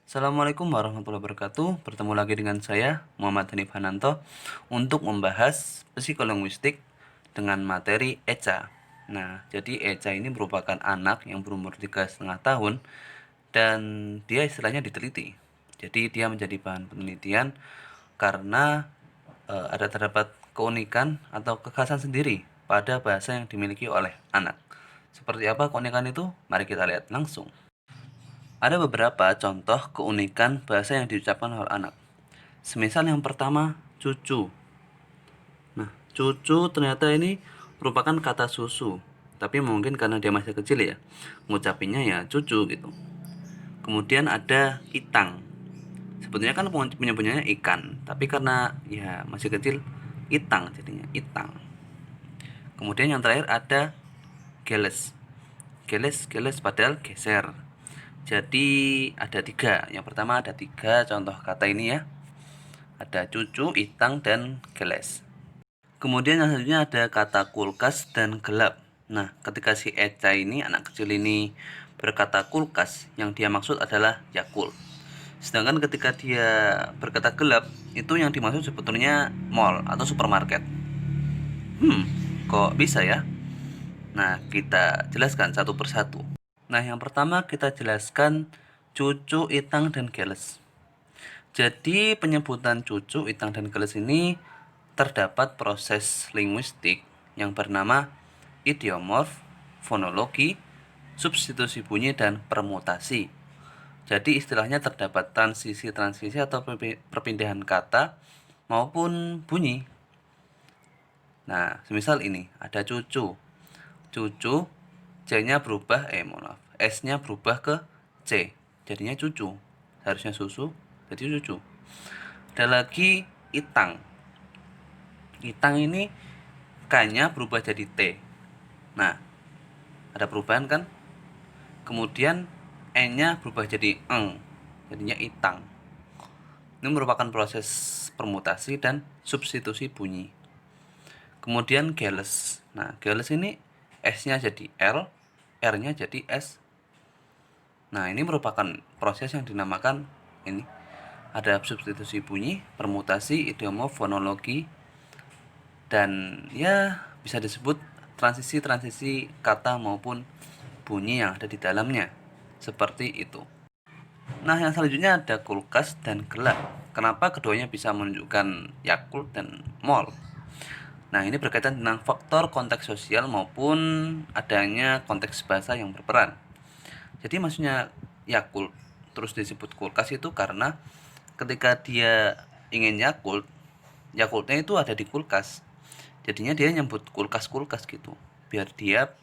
Assalamualaikum warahmatullahi wabarakatuh. Bertemu lagi dengan saya, Muhammad Hanif Hananto, untuk membahas psikolinguistik dengan materi Eca. Nah, jadi Eca ini merupakan anak yang berumur 3,5 tahun dan dia istilahnya diteliti. Jadi dia menjadi bahan penelitian karena ada terdapat keunikan atau kekhasan sendiri pada bahasa yang dimiliki oleh anak. Seperti apa keunikan itu? Mari kita lihat langsung. Ada beberapa contoh keunikan bahasa yang diucapkan oleh anak. Semisal yang pertama, cucu. Nah, cucu ternyata ini merupakan kata susu. Tapi mungkin karena dia masih kecil ya, ngucapinnya ya cucu gitu. Kemudian ada itang. Sebetulnya kan penyebutnya ikan, tapi karena ya masih kecil, itang jadinya itang. Kemudian yang terakhir ada geles. Geles padahal geser. Jadi ada tiga. Yang pertama ada tiga contoh kata ini ya. Ada cucu, itang, dan geles. Kemudian yang selanjutnya ada kata kulkas dan gelap. Nah, ketika si Eca ini, anak kecil ini berkata kulkas, yang dia maksud adalah Yakult. Sedangkan ketika dia berkata gelap, itu yang dimaksud sebetulnya mall atau supermarket. Kok bisa ya? Nah, kita jelaskan satu persatu. Nah, yang pertama kita jelaskan cucu, itang, dan geles. Jadi penyebutan cucu, itang, dan geles ini terdapat proses linguistik yang bernama idiomorf, fonologi, substitusi bunyi, dan permutasi. Jadi istilahnya terdapat transisi-transisi atau perpindahan kata maupun bunyi. Nah, semisal ini ada cucu. Cucu, C-nya berubah, S-nya berubah ke C. Jadinya cucu. Harusnya susu, jadi cucu. Ada lagi itang. Itang ini K-nya berubah jadi T. Nah, ada perubahan kan? Kemudian N-nya berubah jadi eng. Jadinya itang. Ini merupakan proses permutasi dan substitusi bunyi. Kemudian geles. Nah, geles ini S-nya jadi L, R-nya jadi S. Nah, ini merupakan proses yang dinamakan ini. Ada substitusi bunyi, permutasi, idiomorf, fonologi, dan ya bisa disebut transisi-transisi kata maupun bunyi yang ada di dalamnya. Seperti itu. Nah, yang selanjutnya ada kulkas dan gelap. Kenapa keduanya bisa menunjukkan Yakult dan mall? Nah, ini berkaitan dengan faktor konteks sosial maupun adanya konteks bahasa yang berperan. Jadi maksudnya Yakult terus disebut kulkas itu karena ketika dia ingin Yakult, Yakultnya itu ada di kulkas. Jadinya dia nyebut kulkas-kulkas gitu. Biar dia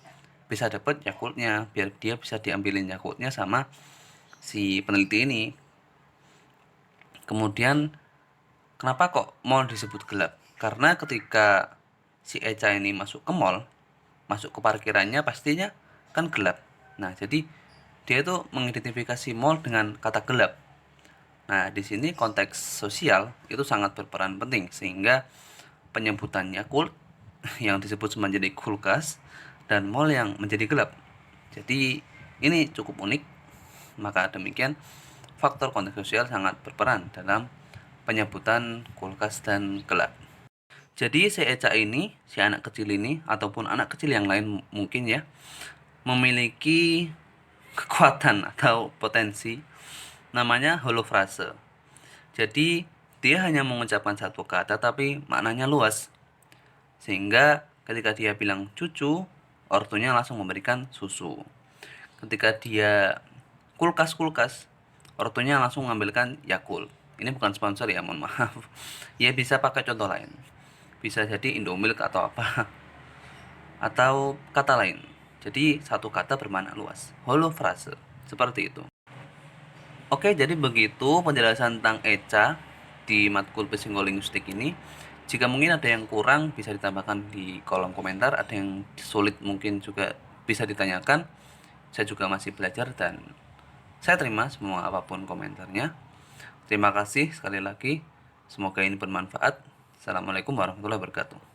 bisa dapat Yakultnya, biar dia bisa diambilin Yakultnya sama si peneliti ini. Kemudian kenapa kok mall disebut gelap? Karena ketika si Eca ini masuk ke mall, masuk ke parkirannya pastinya kan gelap. Nah, jadi dia itu mengidentifikasi mall dengan kata gelap. Nah, di sini konteks sosial itu sangat berperan penting sehingga penyebutan Yakult yang disebut menjadi kulkas dan mall yang menjadi gelap. Jadi ini cukup unik. Maka demikian faktor konteks sosial sangat berperan dalam penyebutan kulkas dan gelap. Jadi si Eca ini, si anak kecil ini ataupun anak kecil yang lain mungkin ya, memiliki kekuatan atau potensi namanya holofrase. Jadi dia hanya mengucapkan satu kata tapi maknanya luas. Sehingga ketika dia bilang cucu, ortunya langsung memberikan susu. Ketika dia kulkas-kulkas, ortunya langsung mengambilkan Yakult. Ini bukan sponsor ya, mohon maaf. Ya bisa pakai contoh lain. Bisa jadi Indomilk atau apa. Atau kata lain. Jadi satu kata bermakna luas. Holofrase. Seperti itu. Oke, jadi begitu penjelasan tentang Eca di matkul psikolinguistik ini. Jika mungkin ada yang kurang bisa ditambahkan di kolom komentar, ada yang sulit mungkin juga bisa ditanyakan. Saya juga masih belajar dan saya terima semua apapun komentarnya. Terima kasih sekali lagi. Semoga ini bermanfaat. Assalamualaikum warahmatullahi wabarakatuh.